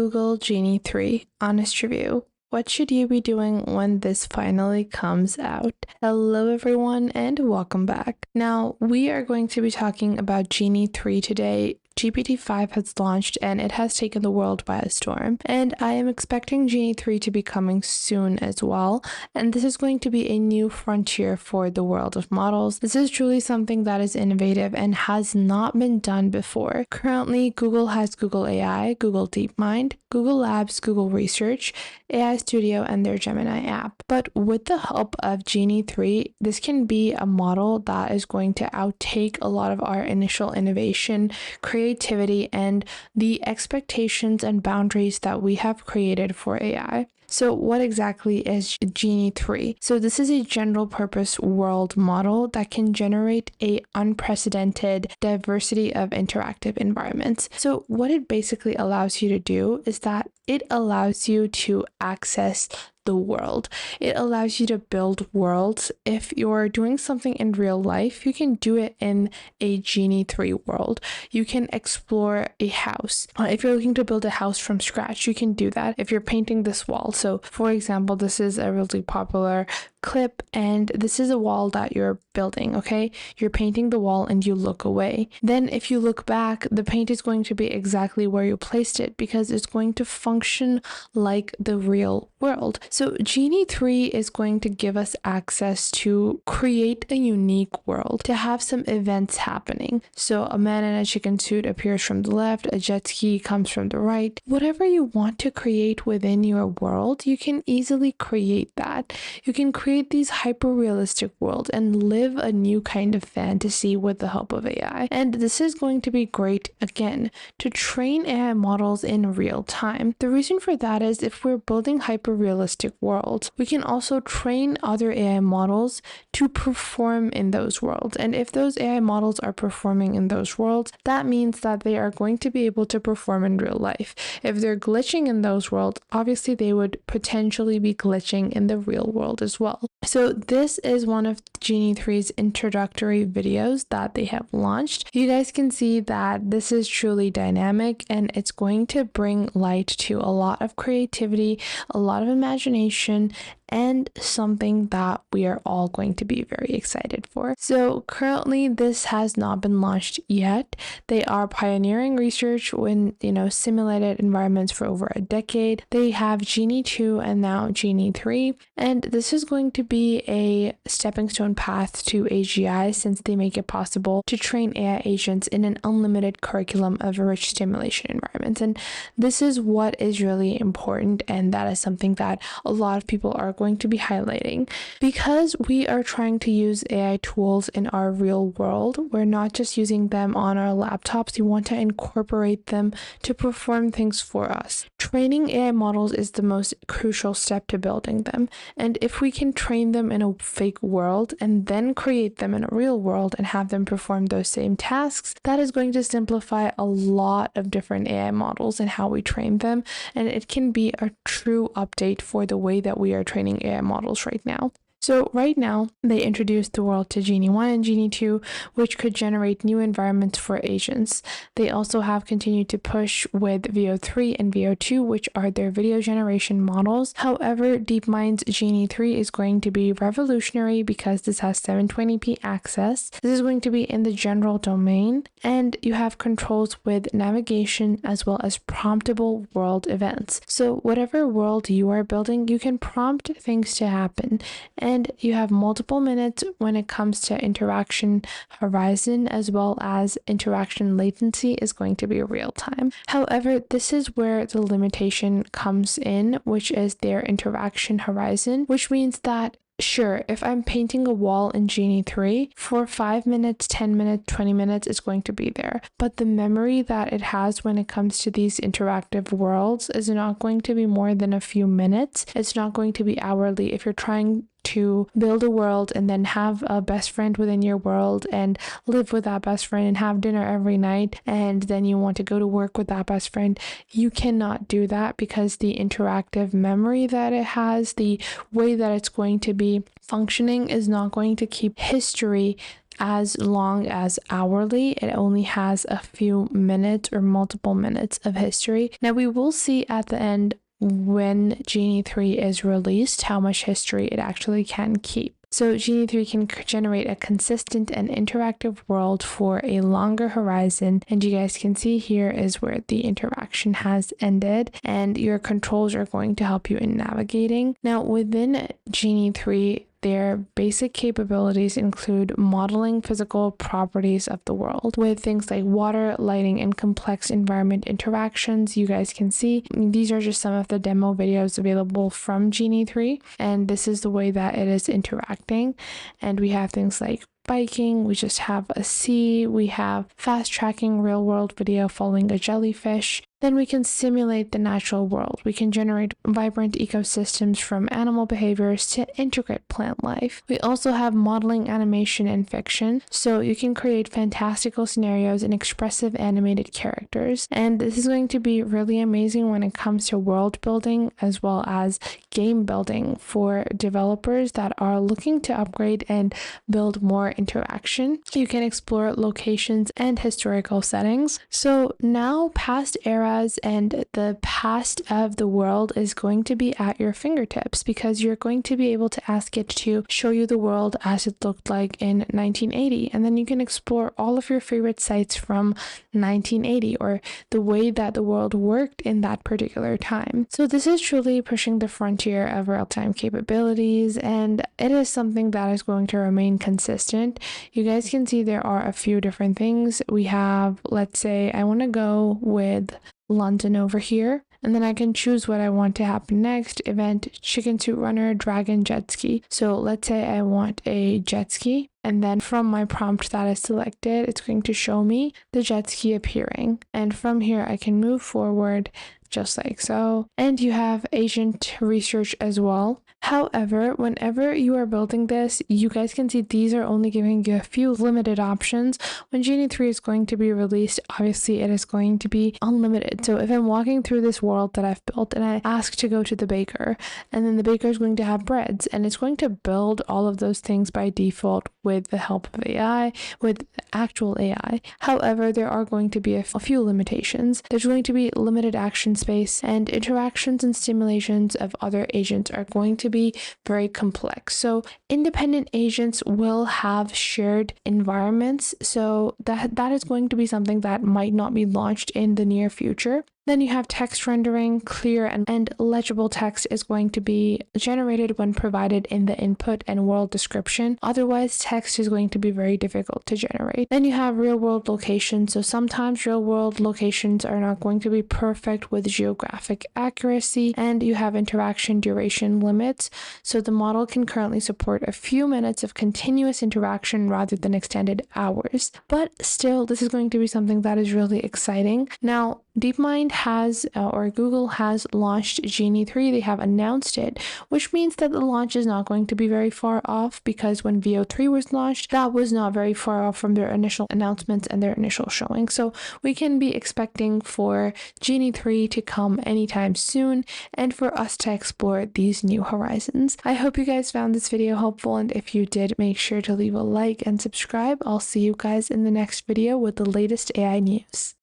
Google Genie 3 Honest Review. What should you be doing when this finally comes out? Hello everyone and welcome back. Now we are going to be talking about Genie 3 today. GPT-5 has launched and it has taken the world by a storm, and I am expecting Genie 3 to be coming soon as well, and this is going to be a new frontier for the world of models. This is truly something that is innovative and has not been done before. Currently, Google has Google AI, Google DeepMind, Google Labs, Google Research, AI Studio, and their Gemini app. But with the help of Genie 3, this can be a model that is going to outtake a lot of our initial innovation, creativity, and the expectations and boundaries that we have created for AI. So what exactly is Genie 3? So this is a general purpose world model that can generate a unprecedented diversity of interactive environments. So what it basically allows you to do is that it allows you to access the world. It allows you to build worlds. If you're doing something in real life, you can do it in a Genie 3 world. You can explore a house. If you're looking to build a house from scratch, you can do that. If you're painting this wall, so for example, this is a really popular clip and this is a wall that you're building, okay? You're painting the wall and you look away. Then if you look back, the paint is going to be exactly where you placed it because it's going to function like the real world. So Genie 3 is going to give us access to create a unique world, to have some events happening. So a man in a chicken suit appears from the left, a jet ski comes from the right. Whatever you want to create within your world, you can easily create that. You can create these hyper-realistic worlds and live a new kind of fantasy with the help of AI. And this is going to be great, again, to train AI models in real time. The reason for that is if we're building hyper-realistic worlds, we can also train other AI models to perform in those worlds. And if those AI models are performing in those worlds, that means that they are going to be able to perform in real life. If they're glitching in those worlds, obviously they would potentially be glitching in the real world as well. So this is one of Genie 3's introductory videos that they have launched. You guys can see that this is truly dynamic and it's going to bring light to a lot of creativity, a lot of imagination, and something that we are all going to be very excited for. So currently this has not been launched yet. They are pioneering research in simulated environments for over a decade. They have Genie 2 and now Genie 3, and this is going to be a stepping stone path to AGI since they make it possible to train AI agents in an unlimited curriculum of rich stimulation environments. And this is what is really important, and that is something that a lot of people are going to be highlighting. Because we are trying to use AI tools in our real world, we're not just using them on our laptops, we want to incorporate them to perform things for us. Training AI models is the most crucial step to building them, and if we can train them in a fake world and then create them in a real world and have them perform those same tasks, that is going to simplify a lot of different AI models and how we train them, and it can be a true update for the way that we are training AI models right now. So right now, they introduced the world to Genie 1 and Genie 2, which could generate new environments for agents. They also have continued to push with VO3 and VO2, which are their video generation models. However, DeepMind's Genie 3 is going to be revolutionary because this has 720p access. This is going to be in the general domain, and you have controls with navigation as well as promptable world events. So whatever world you are building, you can prompt things to happen. And you have multiple minutes when it comes to interaction horizon, as well as interaction latency is going to be real time. However, this is where the limitation comes in, which is their interaction horizon, which means that sure, if I'm painting a wall in Genie 3, for 5 minutes, 10 minutes, 20 minutes, it's going to be there. But the memory that it has when it comes to these interactive worlds is not going to be more than a few minutes. It's not going to be hourly. If you're trying to build a world and then have a best friend within your world and live with that best friend and have dinner every night, and then you want to go to work with that best friend, you cannot do that because the interactive memory that it has, the way that it's going to be functioning is not going to keep history as long as hourly. It only has a few minutes or multiple minutes of history. Now we will see at the end when Genie 3 is released how much history it actually can keep. So Genie 3 can generate a consistent and interactive world for a longer horizon, and you guys can see here is where the interaction has ended, and your controls are going to help you in navigating. Now within Genie 3, their basic capabilities include modeling physical properties of the world with things like water, lighting, and complex environment interactions. You guys can see these are just some of the demo videos available from Genie 3, and this is the way that it is interacting. And we have things like biking, we just have a sea, we have fast tracking real world video following a jellyfish. Then we can simulate the natural world. We can generate vibrant ecosystems from animal behaviors to integrate plant life. We also have modeling, animation, and fiction. So you can create fantastical scenarios and expressive animated characters. And this is going to be really amazing when it comes to world building as well as game building for developers that are looking to upgrade and build more interaction. You can explore locations and historical settings. So now past eras and the past of the world is going to be at your fingertips, because you're going to be able to ask it to show you the world as it looked like in 1980, and then you can explore all of your favorite sites from 1980 or the way that the world worked in that particular time. So this is truly pushing the frontier of real-time capabilities, and it is something that is going to remain consistent. You guys can see there are a few different things. We have, let's say I want to go with London over here, and then I can choose what I want to happen next. Event, chicken suit runner, dragon, jet ski. So let's say I want a jet ski, and then from my prompt that is selected, it's going to show me the jet ski appearing, and from here I can move forward just like so. And you have agent research as well. However, whenever you are building this, you guys can see these are only giving you a few limited options. When Genie 3 is going to be released, obviously it is going to be unlimited. So if I'm walking through this world that I've built and I ask to go to the baker, and then the baker is going to have breads, and it's going to build all of those things by default with the help of AI, with actual AI. However, there are going to be a few limitations. There's going to be limited action space, and interactions and stimulations of other agents are going to be very complex. So independent agents will have shared environments, so that is going to be something that might not be launched in the near future. Then you have text rendering. Clear and legible text is going to be generated when provided in the input and world description. Otherwise, text is going to be very difficult to generate. Then you have real world locations. So sometimes real world locations are not going to be perfect with geographic accuracy, and you have interaction duration limits. So the model can currently support a few minutes of continuous interaction rather than extended hours. But still, this is going to be something that is really exciting. Now, DeepMind has, or Google has launched Genie 3. They have announced it, which means that the launch is not going to be very far off, because when Veo 3 was launched, that was not very far off from their initial announcements and their initial showing. So we can be expecting for Genie 3 to come anytime soon, and for us to explore these new horizons. I hope you guys found this video helpful, and if you did, make sure to leave a like and subscribe. I'll see you guys in the next video with the latest AI news.